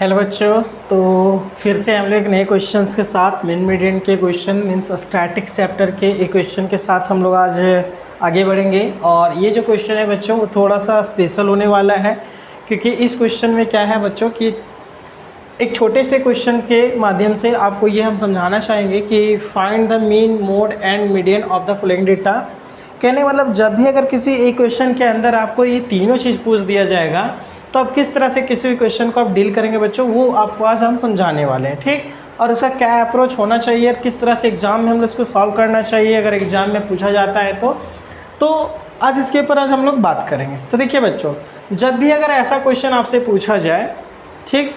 Hello बच्चों, तो फिर से हम लोग एक नए क्वेश्चंस के साथ मीन मीडियन के क्वेश्चन मीन्स स्टैटिक चैप्टर के एक क्वेश्चन के साथ हम लोग आज आगे बढ़ेंगे। और ये जो क्वेश्चन है बच्चों वो थोड़ा सा स्पेशल होने वाला है, क्योंकि इस क्वेश्चन में क्या है बच्चों कि एक छोटे से क्वेश्चन के माध्यम से आपको ये हम समझाना चाहेंगे कि find the mean, mode and median of the following data. कहने मतलब जब भी अगर किसी एक क्वेश्चन के अंदर आपको ये तीनों चीज़ पूछ दिया जाएगा तो आप किस तरह से किसी भी क्वेश्चन को आप डील करेंगे बच्चों, वो आपको आज हम समझाने वाले हैं। ठीक, और उसका क्या अप्रोच होना चाहिए, किस तरह से एग्ज़ाम में हम लोग इसको सॉल्व करना चाहिए अगर एग्ज़ाम में पूछा जाता है तो आज इसके ऊपर आज हम लोग बात करेंगे। तो देखिए बच्चों, जब भी अगर ऐसा क्वेश्चन आपसे पूछा जाए, ठीक,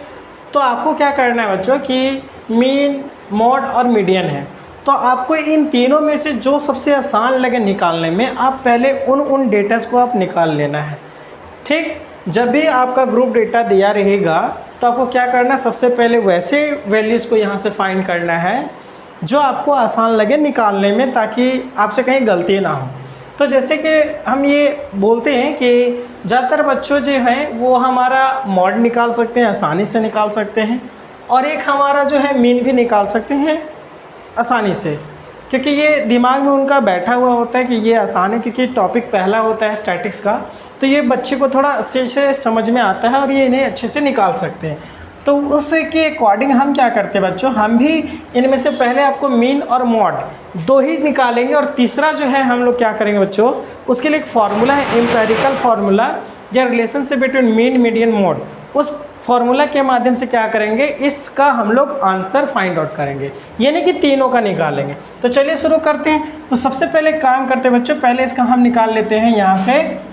तो आपको क्या करना है बच्चों कि मीन, मोड और मीडियन है, तो आपको इन तीनों में से जो सबसे आसान लगे निकालने में, आप पहले उन डेटास को आप निकाल लेना है। ठीक, जब भी आपका ग्रुप डेटा दिया रहेगा तो आपको क्या करना है, सबसे पहले वैसे वैल्यूज़ को यहाँ से फाइंड करना है जो आपको आसान लगे निकालने में, ताकि आपसे कहीं गलती ना हो। तो जैसे कि हम ये बोलते हैं कि ज़्यादातर बच्चों जो हैं वो हमारा मॉड निकाल सकते हैं, आसानी से निकाल सकते हैं, और एक हमारा जो है मीन भी निकाल सकते हैं आसानी से, क्योंकि ये दिमाग में उनका बैठा हुआ होता है कि ये आसान है, क्योंकि टॉपिक पहला होता है स्टैटिक्स का, तो ये बच्चे को थोड़ा अच्छे से समझ में आता है और ये इन्हें अच्छे से निकाल सकते हैं। तो उसके अकॉर्डिंग हम क्या करते हैं बच्चों, हम भी इनमें से पहले आपको मीन और मॉड दो ही निकालेंगे, और तीसरा जो है हम लोग क्या करेंगे बच्चों, उसके लिए एक फार्मूला है, एम्पेरिकल फार्मूला या relationship between mean, median, mode, उस फार्मूला के माध्यम से क्या करेंगे, इसका हम लोग आंसर फाइंड आउट करेंगे, ये नहीं कि तीनों का निकालेंगे। तो चलिए शुरू करते हैं। तो सबसे पहले काम करते हैं बच्चों, पहले इसका हम निकाल लेते हैं यहाँ से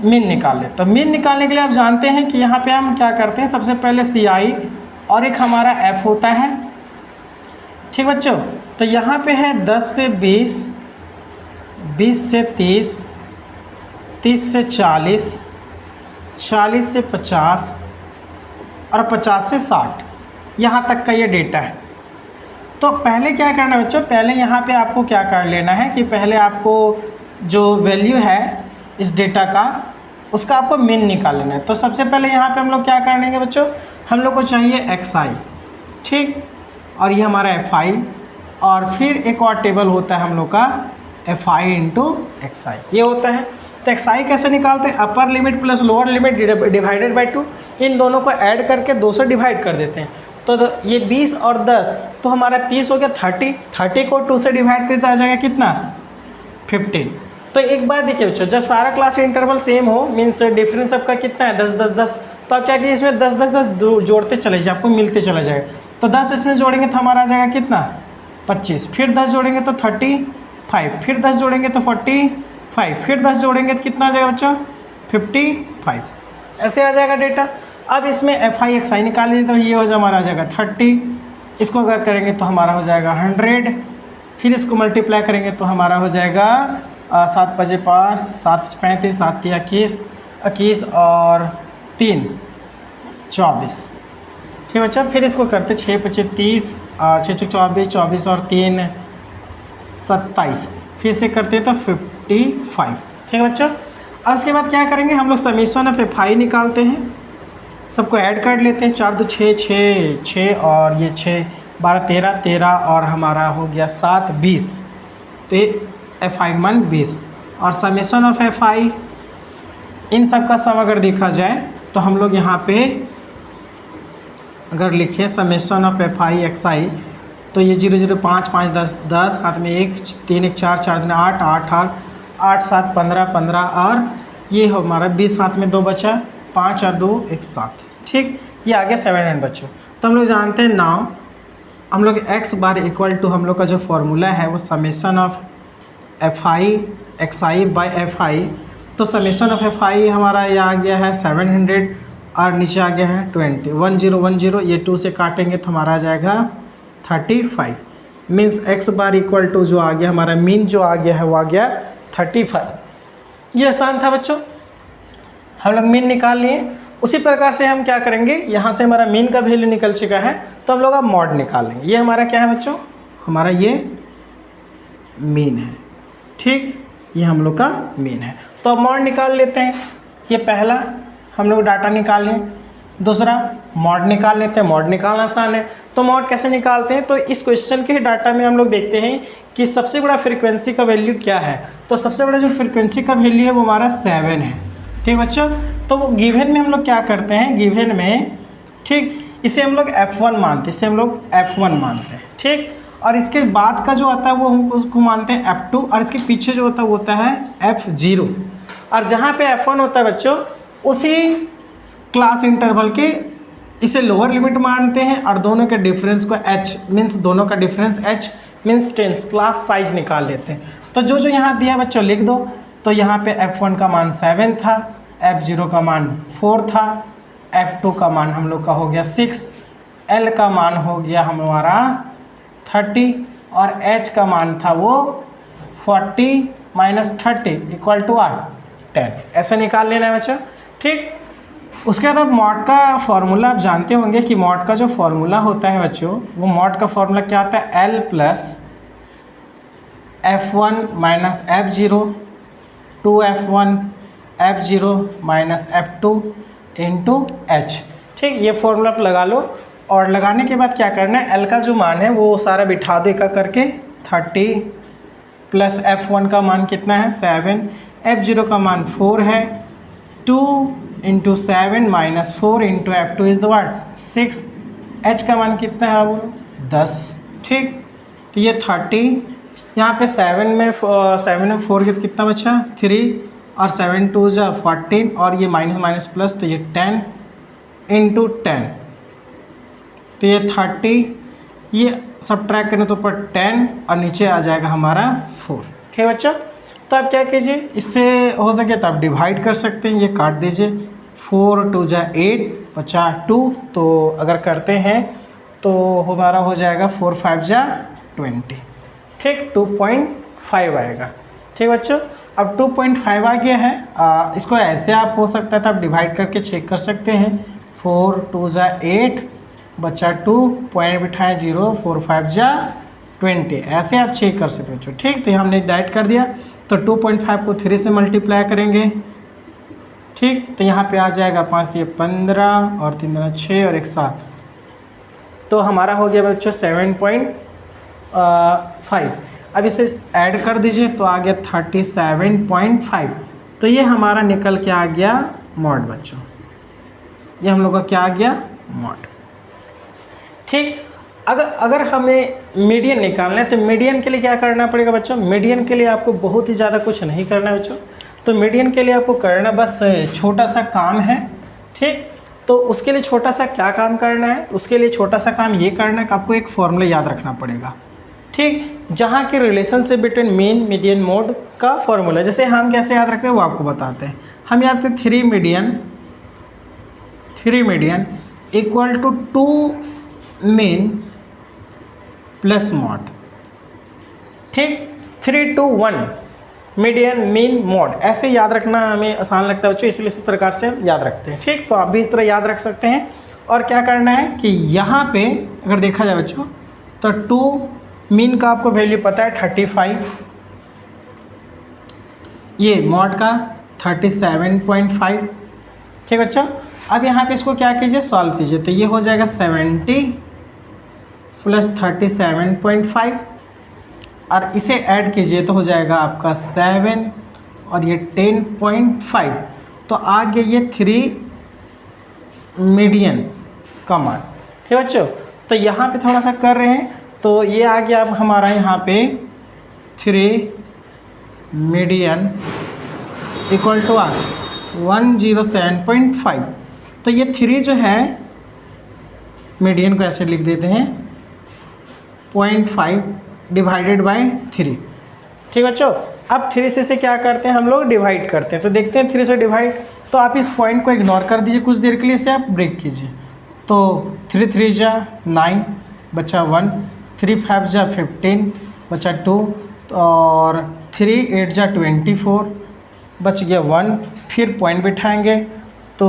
मीन निकाल ले। तो मीन निकालने के लिए आप जानते हैं कि यहाँ पे हम क्या करते हैं, सबसे पहले CI और एक हमारा F होता है। ठीक बच्चों, तो यहाँ पे है 10 से 20, 20 से 30, 30 से 40, 40 से 50 और 50 से 60, यहाँ तक का ये डेटा है। तो पहले क्या करना है बच्चों, पहले यहाँ पे आपको क्या कर लेना है कि पहले आपको जो वैल्यू है इस डेटा का, उसका आपको मीन निकाल लेना है। तो सबसे पहले यहाँ पे हम लोग क्या करेंगे बच्चों, हम लोग को चाहिए XI, ठीक, और ये हमारा FI, और फिर एक और टेबल होता है हम लोग का FI इंटू XI, ये होता है। तो XI कैसे निकालते हैं, upper limit plus lower limit divided by 2, इन दोनों को ऐड करके 2 से डिवाइड कर देते हैं। तो ये 20 और 10 तो हमारा 30 हो गया, 30 को 2 से डिवाइड करते आ जाएगा कितना, 15। तो एक बार देखिए बच्चों, जब सारा क्लास इंटरवल सेम हो, मीन्स डिफरेंस आपका कितना है 10 10 10, तो आप क्या कीजिए इसमें 10 10 10 जोड़ते चले जाए, आपको मिलते चला जाएगा। तो 10 इसमें जोड़ेंगे तो हमारा आ जाएगा कितना 25, फिर 10 जोड़ेंगे तो 35, फिर 10 जोड़ेंगे तो 45, फिर 10 जोड़ेंगे तो कितना आ जाएगा बच्चों 55, ऐसे आ जाएगा डेटा। अब इसमें FI XI निकाल लीजिए, तो ये हो जाए हमारा आ जाएगा 30, इसको अगर करेंगे तो हमारा हो जाएगा 100, फिर इसको मल्टीप्लाई करेंगे तो हमारा हो जाएगा 7 5 5, 7 35, 7 21, 21 और 3 24। ठीक बच्चा, फिर इसको करते 6 5 30 और 6 24, 24 और 3 27, फिर से करते तो 55। ठीक है बच्चों, अब उसके बाद क्या करेंगे, हम लोग समीशन ऑफ FI निकालते हैं, सबको ऐड कर लेते हैं, 4 2 6 6 6 और ये 6 12 13 13 और हमारा हो गया 7 20, तो ये FI मान 20, और समीशन ऑफ FI इन सब का सम अगर देखा जाए तो हम लोग यहाँ पे अगर लिखें समीशन ऑफ FI XI, तो ये 0 0 5 5 10 10, हाथ में 1 3 1 4 4 दिन 8 8 8 7 15 15, और ये हमारा 20, हाथ में 2 बचा, 5 और 2 1 7। ठीक, ये आ गया 700 बच्चों। तो हम लोग जानते हैं नाउ हम लोग x बार इक्वल टू हम लोग का जो फॉर्मूला है वो summation of FI XI by FI। तो समीशन ऑफ FI हमारा ये आ गया है 700 और नीचे आ गया है 20 1010, ये 2 से काटेंगे तो हमारा आ जाएगा 35, means x bar equal to जो आ गया हमारा मीन जो आ गया है वो आ गया 35। ये आसान था बच्चों, हम लोग मीन निकाल लिए। उसी प्रकार से हम क्या करेंगे, यहाँ से हमारा मीन का वैल्यू निकल चुका है, तो हम लोग अब मॉड निकालेंगे। ये हमारा क्या है बच्चों, हमारा ये मीन है। ठीक, ये हम लोग का मीन है, तो अब मॉड निकाल लेते हैं। ये पहला हम लोग डाटा निकाल लें, दूसरा मॉड निकाल लेते हैं, मॉड निकालना आसान है। तो मॉड कैसे निकालते हैं, तो इस क्वेश्चन के डाटा में हम लोग देखते हैं कि सबसे बड़ा फ्रीक्वेंसी का वैल्यू क्या है। तो सबसे बड़ा जो फ्रीक्वेंसी का वैल्यू है वो हमारा 7 है। ठीक बच्चों, तो वो गिवन में हम लोग क्या करते हैं, गिवन में ठीक इसे हम लोग F1 मानते हैं, इसे हम लोग F1 मानते हैं। ठीक, और इसके बाद का जो आता है वो हम उसको मानते हैं F2, और इसके पीछे जो होता है वो होता है F0। और जहाँ पे F1 होता है बच्चों, उसी क्लास इंटरवल के इसे लोअर लिमिट मानते हैं, और दोनों के डिफरेंस को h मीन्स दोनों का difference h means 10 class size निकाल लेते हैं। तो जो जो यहाँ दिया बच्चों लिख दो। तो यहाँ पे F1 का मान 7 था, F0 का मान 4 था, F2 का मान हम लोग का हो गया 6, L का मान हो गया हमारा 30, और H का मान था वो 40 माइनस 30 इक्वल टू 10। ऐसे निकाल लेना है बच्चों। ठीक, उसके बाद अब मॉड का फॉर्मूला आप जानते होंगे कि मॉड का जो फॉर्मूला होता है बच्चों, वो मॉड का फॉर्मूला क्या होता है, L plus F1 minus F0 2F1 F0 minus F2 into H। ठीक, ये फॉर्मूला आप लगा लो, और लगाने के बाद क्या करना है, L का जो मान है वो सारा बिठा दो एक करके। 30 प्लस F1 का मान कितना है 7, F0 का मान 4 है, 2 into 7 minus 4 into F2 is the what 6, H का मान कितना है वो 10। ठीक, तो ये 30, यहाँ पे 7 में 4 कितना बचा 3, और 7 2 जा 14, और ये माइनस माइनस प्लस, तो ये 10 इंटू 10, तो ये 30, ये सब ट्रैक करें तो ऊपर 10 और नीचे आ जाएगा हमारा 4। ठीक है बच्चा, तो आप क्या कीजिए, इससे हो सके तो आप डिवाइड कर सकते हैं, ये काट दीजिए। 4 2 जा 8 बचा 2, तो अगर करते हैं तो हमारा हो जाएगा 4 5 जा 20। ठीक, 2.5 आएगा। ठीक बच्चों, अब 2.5 आ गया है। इसको ऐसे आप हो सकता है तो आप डिवाइड करके चेक कर सकते हैं। 4 2 जा 8 बचा 2, पॉइंट बिठाएँ 0, 4 5 जा 20, ऐसे आप चेक कर सकते हो। ठीक, तो हमने डाइट कर दिया, तो 2.5 को 3 से मल्टीप्लाई करेंगे। ठीक, तो यहाँ पे आ जाएगा 5 3 15 और 3 2 6 और 1 7, तो हमारा हो गया बच्चों 7.5। अब इसे ऐड कर दीजिए तो आ गया 37.5। तो ये हमारा निकल के आ गया मॉड बच्चों, ये हम लोग का क्या आ गया मॉड। ठीक, अगर हमें मीडियन निकालना है तो मीडियन के लिए क्या करना पड़ेगा बच्चों, मीडियन के लिए आपको बहुत ही ज़्यादा कुछ नहीं करना है बच्चों। तो मीडियन के लिए आपको करना बस छोटा सा काम है। ठीक, तो उसके लिए छोटा सा क्या काम करना है, उसके लिए छोटा सा काम ये करना है कि आपको एक फॉर्मूला याद रखना पड़ेगा। ठीक, जहाँ के relationship between mean median mode का फॉर्मूला, जैसे हम कैसे याद रखते हैं वो आपको बताते हैं। हम याद रखते हैं 3 median equal to 2 mean plus mode. ठीक, 3 2 1 मीडियन मीन मॉड, ऐसे याद रखना हमें आसान लगता है बच्चों, इसलिए इस प्रकार से हम याद रखते हैं। ठीक, तो आप भी इस तरह याद रख सकते हैं। और क्या करना है कि यहाँ पे अगर देखा जाए बच्चों, तो 2 मीन का आपको वैल्यू पता है 35, ये मॉड का 37.5। ठीक बच्चों, अब यहाँ पे इसको क्या कीजिए, सॉल्व कीजिए, तो ये हो जाएगा 70 प्लस 37.5, और इसे ऐड कीजिए तो हो जाएगा आपका 7 और ये 10.5, तो आ गया ये 3 मीडियन का मान। ठीक बच्चों, तो यहाँ पे थोड़ा सा कर रहे हैं, तो ये आ गया अब हमारा यहाँ पे 3 मीडियन इक्वल टू 107.5। तो ये 3 जो है मीडियन को ऐसे लिख देते हैं 0.5 डिवाइडेड बाय 3। ठीक बच्चों, अब 3 से क्या करते हैं हम लोग, डिवाइड करते हैं। तो देखते हैं 3 से डिवाइड, तो आप इस पॉइंट को इग्नोर कर दीजिए कुछ देर के लिए, इसे आप ब्रेक कीजिए। तो 3 3 जा 9 बचा 1, 3 5 जा 15 बचा 2, और 3 8 जा 24 बच गया 1। फिर पॉइंट बिठाएंगे तो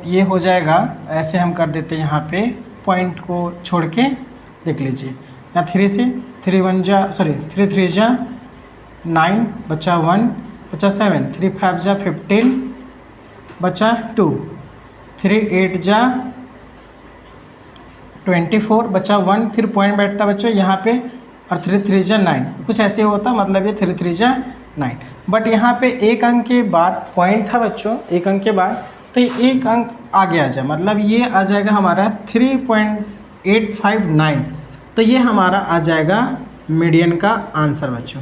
ये हो जाएगा, ऐसे हम कर देते हैं यहाँ पे पॉइंट को छोड़ के, देख लीजिए यहाँ 3 से 3 3 जा 9 बचा 1 बचा 7, 3 5 जा 15 बचा 2, 3 8 जा 24 बचा 1, फिर पॉइंट बैठता बच्चों यहाँ पे, और 3 3 जा 9, कुछ ऐसे होता, मतलब ये 3 3 जा 9। बट यहाँ पे एक अंक के बाद पॉइंट था बच्चों, एक अंक के बाद, तो ये एक अंक आगे आ जाए, मतलब ये आ जाएगा हमारा 3.859। तो ये हमारा आ जाएगा मीडियन का आंसर बच्चों।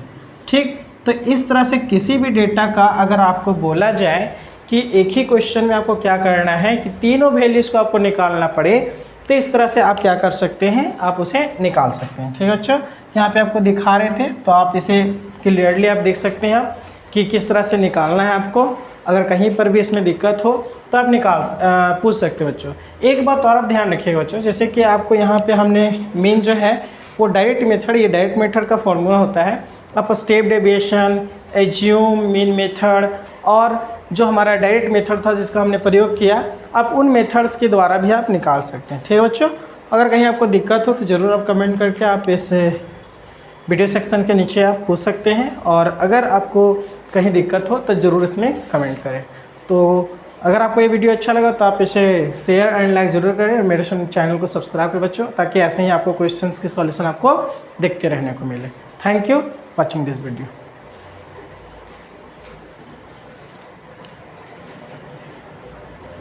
ठीक, तो इस तरह से किसी भी डेटा का अगर आपको बोला जाए कि एक ही क्वेश्चन में आपको क्या करना है कि तीनों वैल्यूज़ को आपको निकालना पड़े, तो इस तरह से आप क्या कर सकते हैं, आप उसे निकाल सकते हैं। ठीक है बच्चों, यहाँ पे आपको दिखा रहे थे, तो आप इसे क्लियरली आप देख सकते हैं आप कि किस तरह से निकालना है आपको। अगर कहीं पर भी इसमें दिक्कत हो तो आप पूछ सकते हो बच्चों। एक बात और आप ध्यान रखिएगा बच्चों, जैसे कि आपको यहाँ पे हमने मेन जो है वो डायरेक्ट मेथड, ये डायरेक्ट मेथड का फॉर्मूला होता है। आप step deviation, assume, mean method, और जो हमारा डायरेक्ट मेथड था जिसका हमने प्रयोग किया, आप उन मेथड्स के द्वारा भी आप निकाल सकते हैं। ठीक है बच्चों, अगर कहीं आपको दिक्कत हो तो ज़रूर आप कमेंट करके आप इस वीडियो सेक्शन के नीचे आप पूछ सकते हैं, और अगर आपको कहीं दिक्कत हो तो ज़रूर इसमें कमेंट करें। तो अगर आपको ये वीडियो अच्छा लगा तो आप इसे शेयर एंड लाइक ज़रूर करें, और मेरे चैनल को सब्सक्राइब करें बच्चों, ताकि ऐसे ही आपको क्वेश्चंस के सॉल्यूशन आपको देखते रहने को मिले। Thank you watching this video.